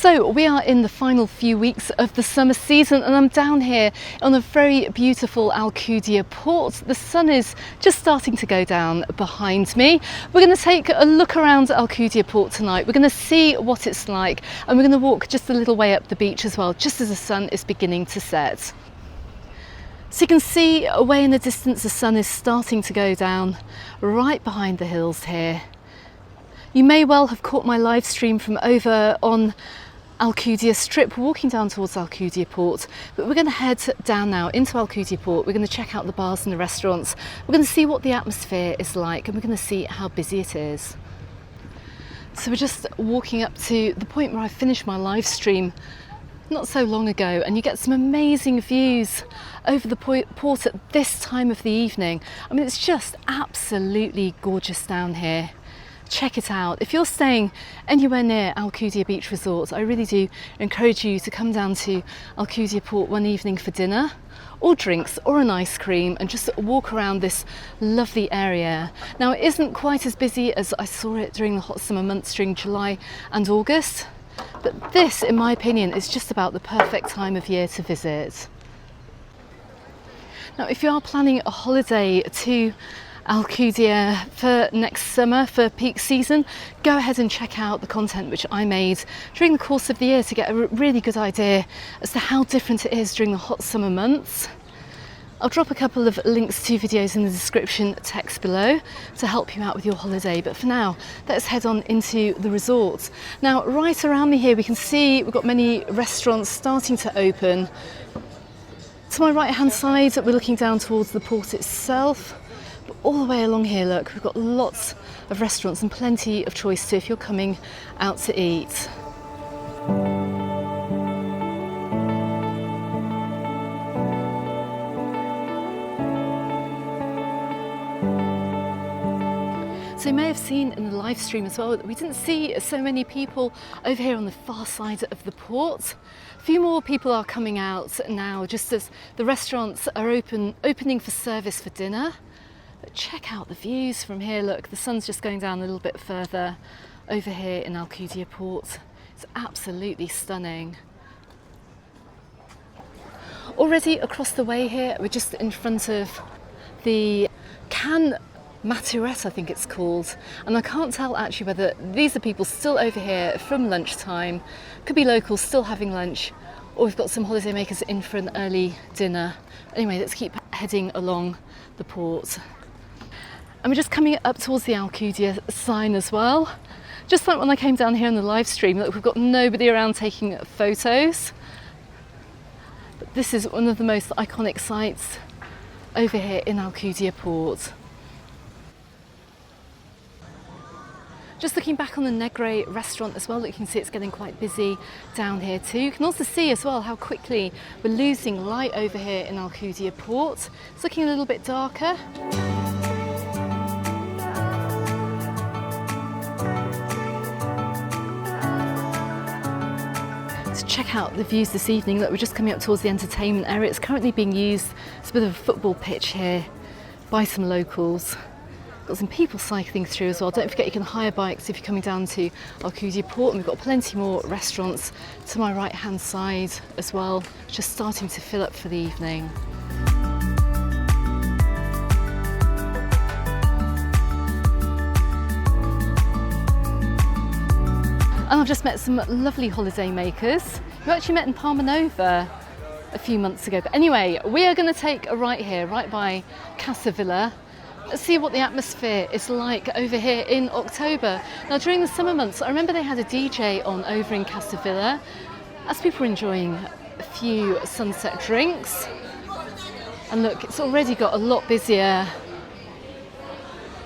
So we are in the final few weeks of the summer season and I'm down here on a very beautiful Alcudia Port. The sun is just starting to go down behind me. We're going to take a look around Alcudia Port tonight. We're going to see what it's like and we're going to walk just a little way up the beach as well, just as the sun is beginning to set. So you can see away in the distance the sun is starting to go down right behind the hills here. You may well have caught my live stream from over on Alcudia Strip, walking down towards Alcudia Port, but we're going to head down now into Alcudia Port. We're going to check out the bars and the restaurants. We're going to see what the atmosphere is like and we're going to see how busy it is. So we're just walking up to the point where I finished my live stream not so long ago, and you get some amazing views over the port at this time of the evening. I mean, it's just absolutely gorgeous down here. Check it out. If you're staying anywhere near Alcudia Beach Resort, I really do encourage you to come down to Alcudia Port one evening for dinner or drinks or an ice cream and just walk around this lovely area. Now, it isn't quite as busy as I saw it during the hot summer months during July and August, but this, in my opinion, is just about the perfect time of year to visit. Now, if you are planning a holiday to Alcudia for next summer, for peak season, go ahead and check out the content which I made during the course of the year to get a really good idea as to how different it is during the hot summer months. I'll drop a couple of links to videos in the description text below to help you out with your holiday, but for now let's head on into the resort. Now, right around me here we can see we've got many restaurants starting to open. To my right hand side we're looking down towards the port itself. All the way along here, look, we've got lots of restaurants and plenty of choice too if you're coming out to eat. So you may have seen in the live stream as well that we didn't see so many people over here on the far side of the port. A few more people are coming out now just as the restaurants are opening for service for dinner. But check out the views from here. Look, the sun's just going down a little bit further over here in Alcudia Port. It's absolutely stunning. Already across the way here, we're just in front of the Can Maturette, I think it's called, and I can't tell actually whether these are people still over here from lunchtime, could be locals still having lunch, or we've got some holidaymakers in for an early dinner. Anyway, let's keep heading along the port. And we're just coming up towards the Alcudia sign as well. Just like when I came down here on the live stream, look, we've got nobody around taking photos. But this is one of the most iconic sites over here in Alcudia Port. Just looking back on the Negre restaurant as well, look, you can see it's getting quite busy down here too. You can also see as well how quickly we're losing light over here in Alcudia Port. It's looking a little bit darker. Check out the views this evening. Look, we're just coming up towards the entertainment area. It's currently being used as a bit of a football pitch here by some locals. Got some people cycling through as well. Don't forget you can hire bikes if you're coming down to Alcudia Port, and we've got plenty more restaurants to my right hand side as well, just starting to fill up for the evening. And I've just met some lovely holiday makers who actually met in Palma Nova a few months ago. But anyway, we are going to take a right here, right by Casa Villa. Let's see what the atmosphere is like over here in October. Now, during the summer months, I remember they had a DJ on over in Casa Villa as people were enjoying a few sunset drinks. And look, it's already got a lot busier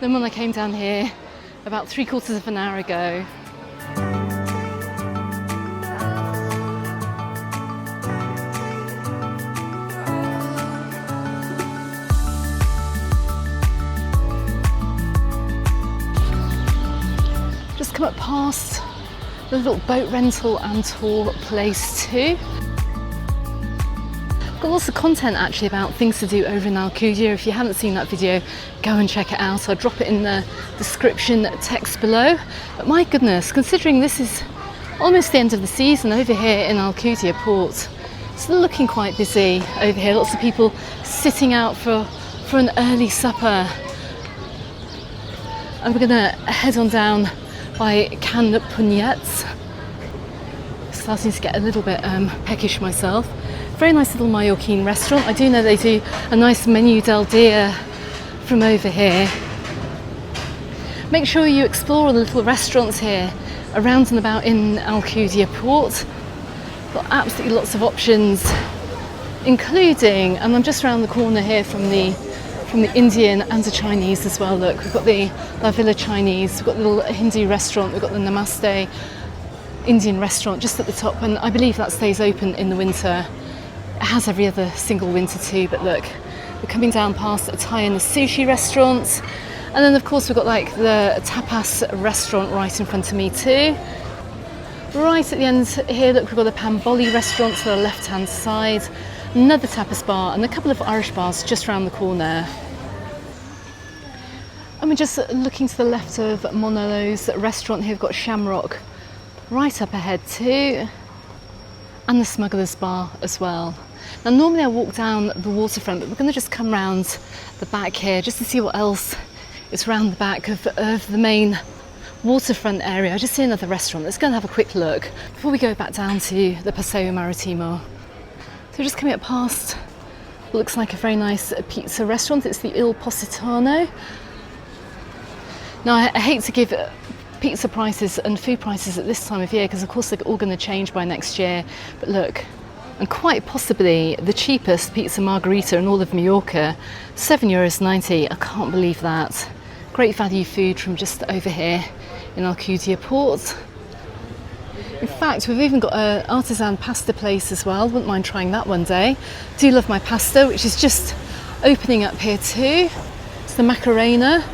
than when I came down here about 3/4 of an hour ago. Just come up past the little boat rental and tour place too. Got lots of content actually about things to do over in Alcudia. If you haven't seen that video, go and check it out. I'll drop it in the description text below. But my goodness, considering this is almost the end of the season over here in Alcudia Port. It's looking quite busy over here. Lots of people sitting out for an early supper. And we're going to head on down by Can Punyets. Starting to get a little bit peckish myself. Very nice little Mallorquin restaurant. I do know they do a nice menu del dia from over here. Make sure you explore all the little restaurants here around and about in Alcudia Port. Got absolutely lots of options, including, and I'm just around the corner here from the Indian and the Chinese as well. Look, we've got the La Villa Chinese, we've got the little Hindu restaurant, we've got the Namaste Indian restaurant just at the top, and I believe that stays open in the winter. It has every other single winter too, but look, we're coming down past a Thai and a sushi restaurant, and then of course we've got like the tapas restaurant right in front of me too. Right at the end here, look, we've got the Pamboli restaurant to the left hand side, another tapas bar and a couple of Irish bars just around the corner. And we're just looking to the left of Monolo's restaurant here. We've got Shamrock right up ahead too, and the Smuggler's Bar as well. Now normally I walk down the waterfront, but we're going to just come round the back here just to see what else is round the back of the main waterfront area. I just see another restaurant. Let's go and have a quick look before we go back down to the Paseo Maritimo. So we're just coming up past what looks like a very nice pizza restaurant. It's the Il Positano. Now I hate to give pizza prices and food prices at this time of year because of course they're all going to change by next year, but look, and quite possibly the cheapest pizza margarita in all of Mallorca, €7.90. I can't believe that. Great value food from just over here in Alcudia Port. In fact, we've even got an artisan pasta place as well. Wouldn't mind trying that one day. Do love my pasta, which is just opening up here too. It's the Macarena.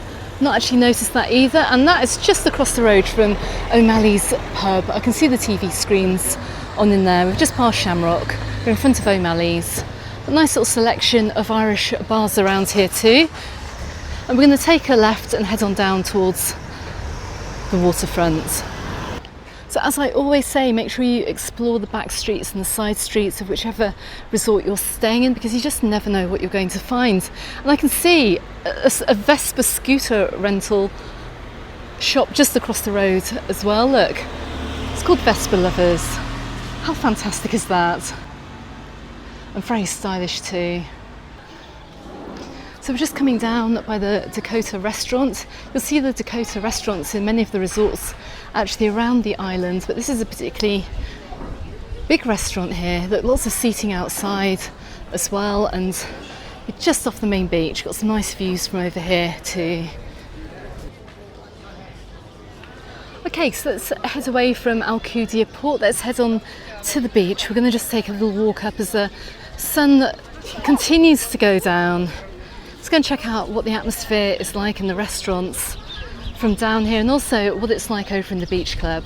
Not actually noticed that either, and that is just across the road from O'Malley's pub. I can see the TV screens on in there. We've just passed Shamrock. We're in front of O'Malley's. A nice little selection of Irish bars around here too. And we're going to take a left and head on down towards the waterfront. So as I always say, make sure you explore the back streets and the side streets of whichever resort you're staying in, because you just never know what you're going to find. And I can see a Vespa scooter rental shop just across the road as well. Look, it's called Vespa Lovers. How fantastic is that? And very stylish too. So we're just coming down by the Dakota restaurant. You'll see the Dakota restaurants in many of the resorts actually around the island, but this is a particularly big restaurant here. Look, lots of seating outside as well, and we're just off the main beach. Got some nice views from over here too. Okay, so let's head away from Alcudia Port. Let's head on to the beach. We're going to just take a little walk up as the sun continues to go down. Let's go and check out what the atmosphere is like in the restaurants from down here, and also what it's like over in the beach club.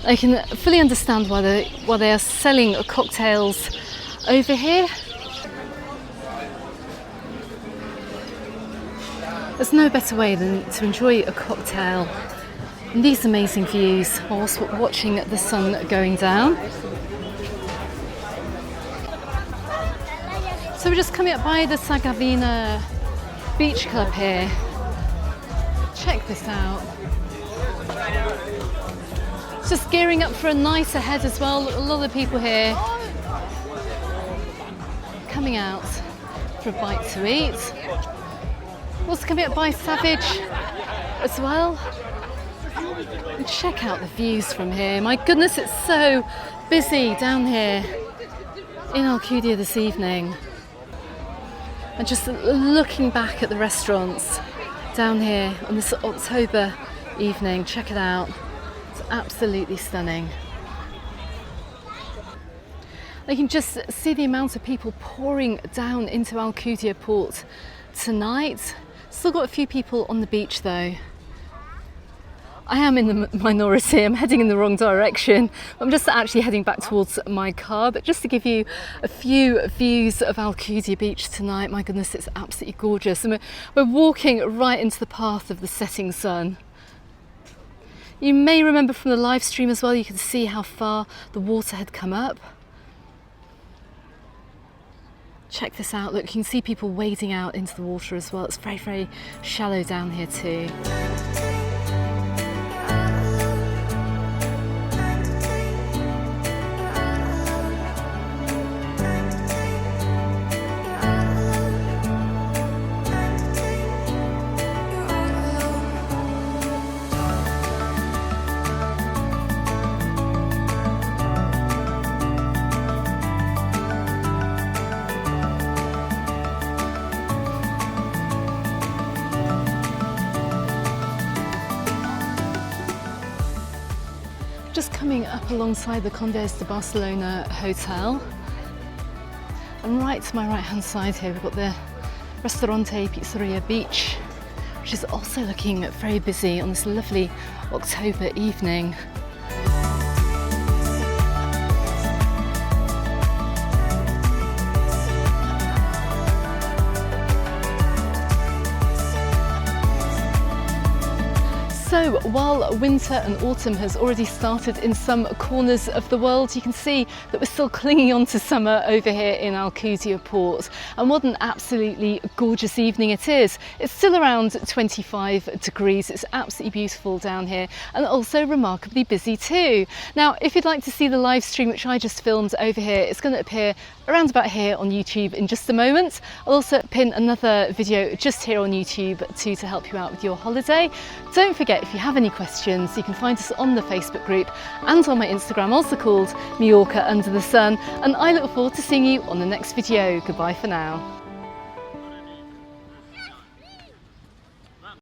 I can fully understand why they are selling cocktails over here. There's no better way than to enjoy a cocktail and these amazing views whilst watching the sun going down. So we're just coming up by the Sagavina Beach Club here. Check this out. It's just gearing up for a night ahead as well. A lot of people here coming out for a bite to eat. Also coming up by Savage as well. And check out the views from here. My goodness, it's so busy down here in Alcudia this evening. And just looking back at the restaurants down here on this October evening, check it out. It's absolutely stunning. You can just see the amount of people pouring down into Alcudia Port tonight. Still got a few people on the beach though. I am in the minority. I'm heading in the wrong direction. I'm just actually heading back towards my car, but just to give you a few views of Alcudia Beach tonight. My goodness, it's absolutely gorgeous. And we're walking right into the path of the setting sun. You may remember from the live stream as well, you could see how far the water had come up. Check this out, look, you can see people wading out into the water as well. It's very, very shallow down here too. Just coming up alongside the Condes de Barcelona hotel, and right to my right hand side here we've got the Restaurante Pizzeria Beach, which is also looking very busy on this lovely October evening. So while winter and autumn has already started in some corners of the world, you can see that we're still clinging on to summer over here in Alcudia Port. And what an absolutely gorgeous evening it is. It's still around 25 degrees. It's absolutely beautiful down here and also remarkably busy too. Now, if you'd like to see the live stream, which I just filmed over here, it's going to appear around about here on YouTube in just a moment. I'll also pin another video just here on YouTube too to help you out with your holiday. Don't forget, if you have any questions, you can find us on the Facebook group and on my Instagram, also called Mallorca Under the Sun. And I look forward to seeing you on the next video. Goodbye for now.